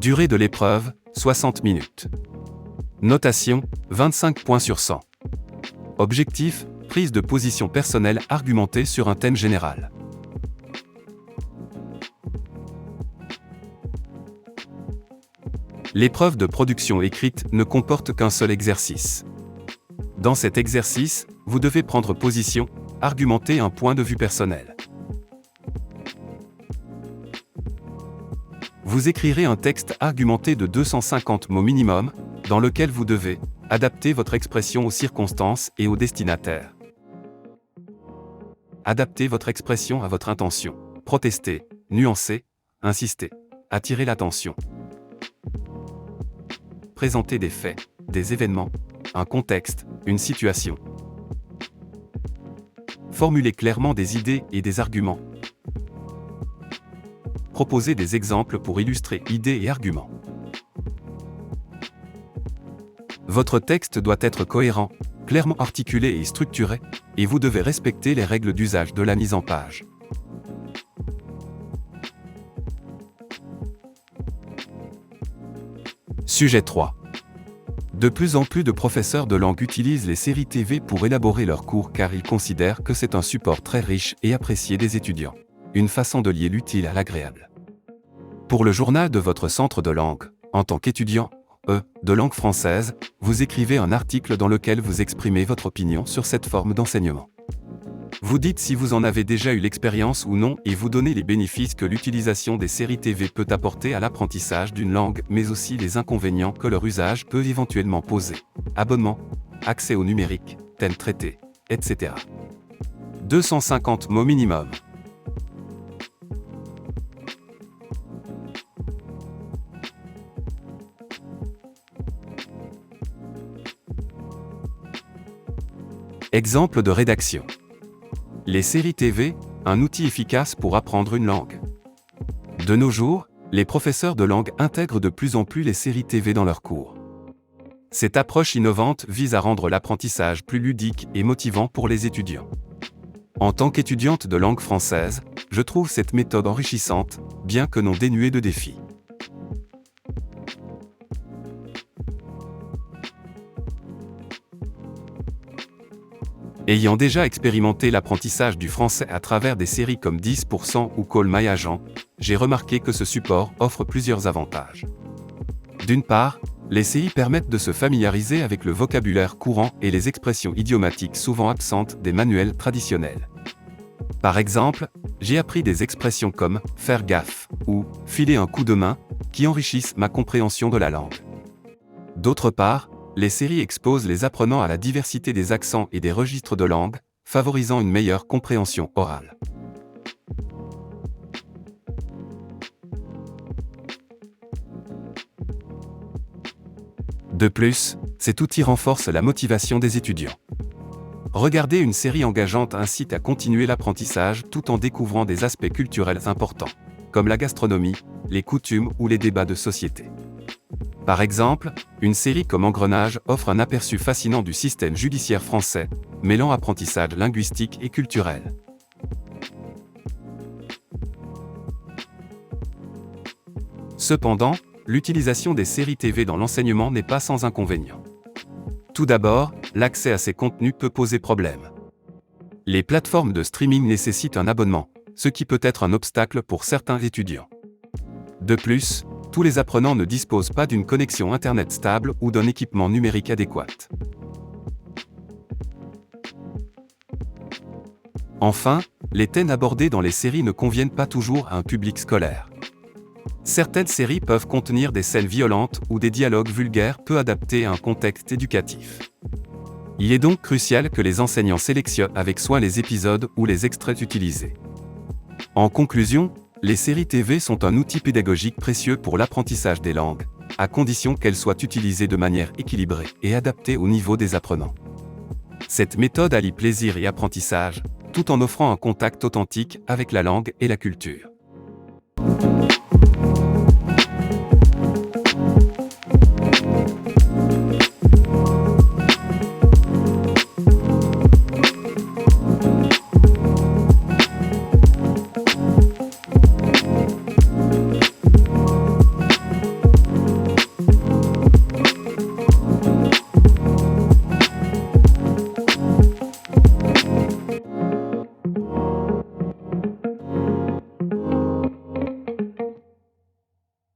Durée de l'épreuve, 60 minutes. Notation, 25 points sur 100. Objectif, prise de position personnelle argumentée sur un thème général. L'épreuve de production écrite ne comporte qu'un seul exercice. Dans cet exercice, vous devez prendre position, argumenter un point de vue personnel. Vous écrirez un texte argumenté de 250 mots minimum, dans lequel vous devez adapter votre expression aux circonstances et au destinataire. Adapter votre expression à votre intention, protester, nuancer, insister, attirer l'attention. Présenter des faits, des événements, un contexte, une situation. Formuler clairement des idées et des arguments. Proposer des exemples pour illustrer idées et arguments. Votre texte doit être cohérent, clairement articulé et structuré, et vous devez respecter les règles d'usage de la mise en page. Sujet 3. De plus en plus de professeurs de langue utilisent les séries TV pour élaborer leurs cours car ils considèrent que c'est un support très riche et apprécié des étudiants. Une façon de lier l'utile à l'agréable. Pour le journal de votre centre de langue, en tant qu'étudiant, de langue française, vous écrivez un article dans lequel vous exprimez votre opinion sur cette forme d'enseignement. Vous dites si vous en avez déjà eu l'expérience ou non et vous donnez les bénéfices que l'utilisation des séries TV peut apporter à l'apprentissage d'une langue, mais aussi les inconvénients que leur usage peut éventuellement poser. Abonnement, accès au numérique, thèmes traités, etc. 250 mots minimum. Exemple de rédaction. Les séries TV, un outil efficace pour apprendre une langue. De nos jours, les professeurs de langue intègrent de plus en plus les séries TV dans leurs cours. Cette approche innovante vise à rendre l'apprentissage plus ludique et motivant pour les étudiants. En tant qu'étudiante de langue française, je trouve cette méthode enrichissante, bien que non dénuée de défis. Ayant déjà expérimenté l'apprentissage du français à travers des séries comme 10% ou Call My Agent, j'ai remarqué que ce support offre plusieurs avantages. D'une part, les séries permettent de se familiariser avec le vocabulaire courant et les expressions idiomatiques souvent absentes des manuels traditionnels. Par exemple, j'ai appris des expressions comme « faire gaffe » ou « filer un coup de main » qui enrichissent ma compréhension de la langue. D'autre part, les séries exposent les apprenants à la diversité des accents et des registres de langue, favorisant une meilleure compréhension orale. De plus, cet outil renforce la motivation des étudiants. Regarder une série engageante incite à continuer l'apprentissage tout en découvrant des aspects culturels importants, comme la gastronomie, les coutumes ou les débats de société. Par exemple, une série comme Engrenage offre un aperçu fascinant du système judiciaire français, mêlant apprentissage linguistique et culturel. Cependant, l'utilisation des séries TV dans l'enseignement n'est pas sans inconvénients. Tout d'abord, l'accès à ces contenus peut poser problème. Les plateformes de streaming nécessitent un abonnement, ce qui peut être un obstacle pour certains étudiants. De plus, tous les apprenants ne disposent pas d'une connexion Internet stable ou d'un équipement numérique adéquat. Enfin, les thèmes abordés dans les séries ne conviennent pas toujours à un public scolaire. Certaines séries peuvent contenir des scènes violentes ou des dialogues vulgaires peu adaptés à un contexte éducatif. Il est donc crucial que les enseignants sélectionnent avec soin les épisodes ou les extraits utilisés. En conclusion, les séries TV sont un outil pédagogique précieux pour l'apprentissage des langues, à condition qu'elles soient utilisées de manière équilibrée et adaptée au niveau des apprenants. Cette méthode allie plaisir et apprentissage, tout en offrant un contact authentique avec la langue et la culture.